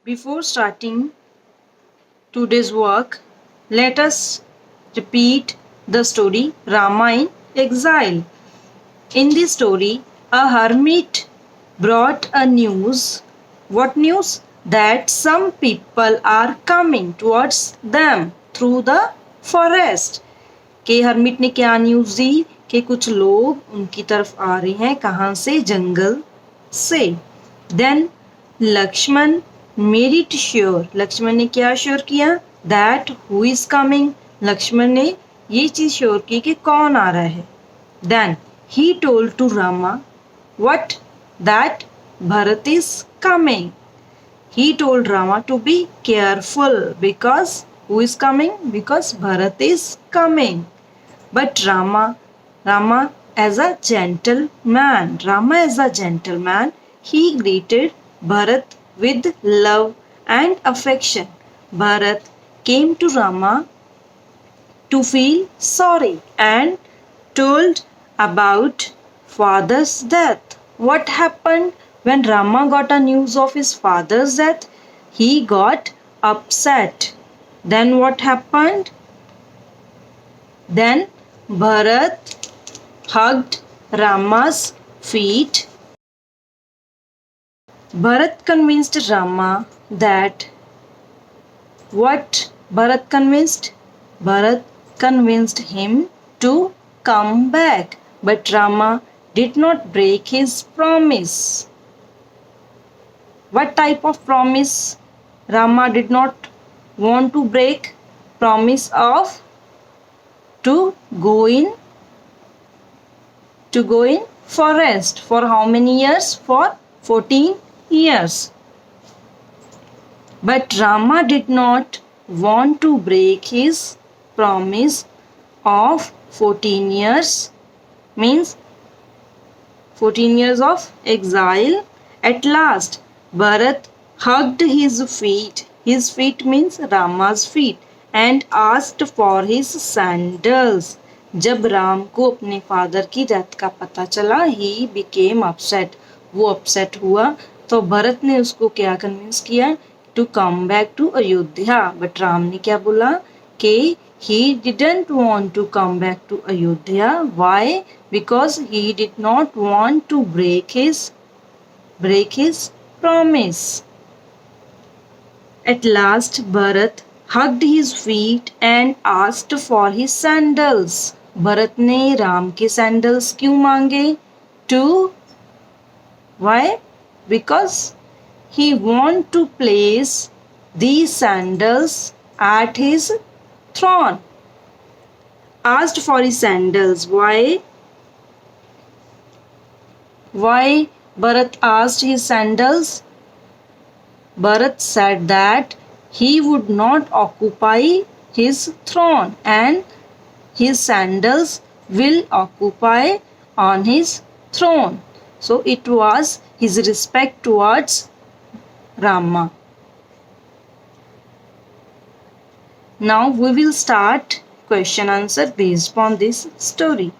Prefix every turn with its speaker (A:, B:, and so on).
A: Before starting today's work, let us repeat the story Rama in Exile. In this story, a hermit brought a news. What news? That some people are coming towards them through the forest. कि hermit ने क्या news दी कि कुछ लोग उनकी तरफ आ रहे हैं कहाँ से जंगल से then Lakshman made it sure Lakshman ने क्या श्योर किया that who is coming Lakshman ने ये चीज श्योर की कि कौन आ रहा है then he told to Rama what that Bharat is coming he told Rama to be careful because who is coming? Because Bharat is coming. But Rama as a gentleman, he greeted Bharat with love and affection. Bharat came to Rama to feel sorry and told about father's death. What happened when Rama got a news of his father's death? He got upset. Then what happened? Then Bharat hugged Rama's feet. Bharat convinced Rama that what Bharat convinced? Bharat convinced him to come back. But Rama did not break his promise. What type of promise Rama did not want to break? Promise of to go in forest. For how many years? For 14 years. But Rama did not want to break his promise of 14 years. Means 14 years of exile. At last, Bharat hugged his feet. His feet means Rama's feet. And asked for his sandals. जब राम को अपने father की death का पता चला he became upset. वो upset हुआ तो भरत ने उसको क्या कन्विंस किया to come back to Ayodhya. But Ram ने क्या बोला कि he didn't want to come back to Ayodhya. Why? Because he did not want to break his promise. At last, Bharat hugged his feet and asked for his sandals. Bharat ने राम के sandals क्यों मांगे? To why? Because he want to place these sandals at his throne. Asked for his sandals. Why? Why Bharat asked his sandals? Bharat said that he would not occupy his throne and his sandals will occupy on his throne. So it was his respect towards Rama. Now we will start question answer based on this story.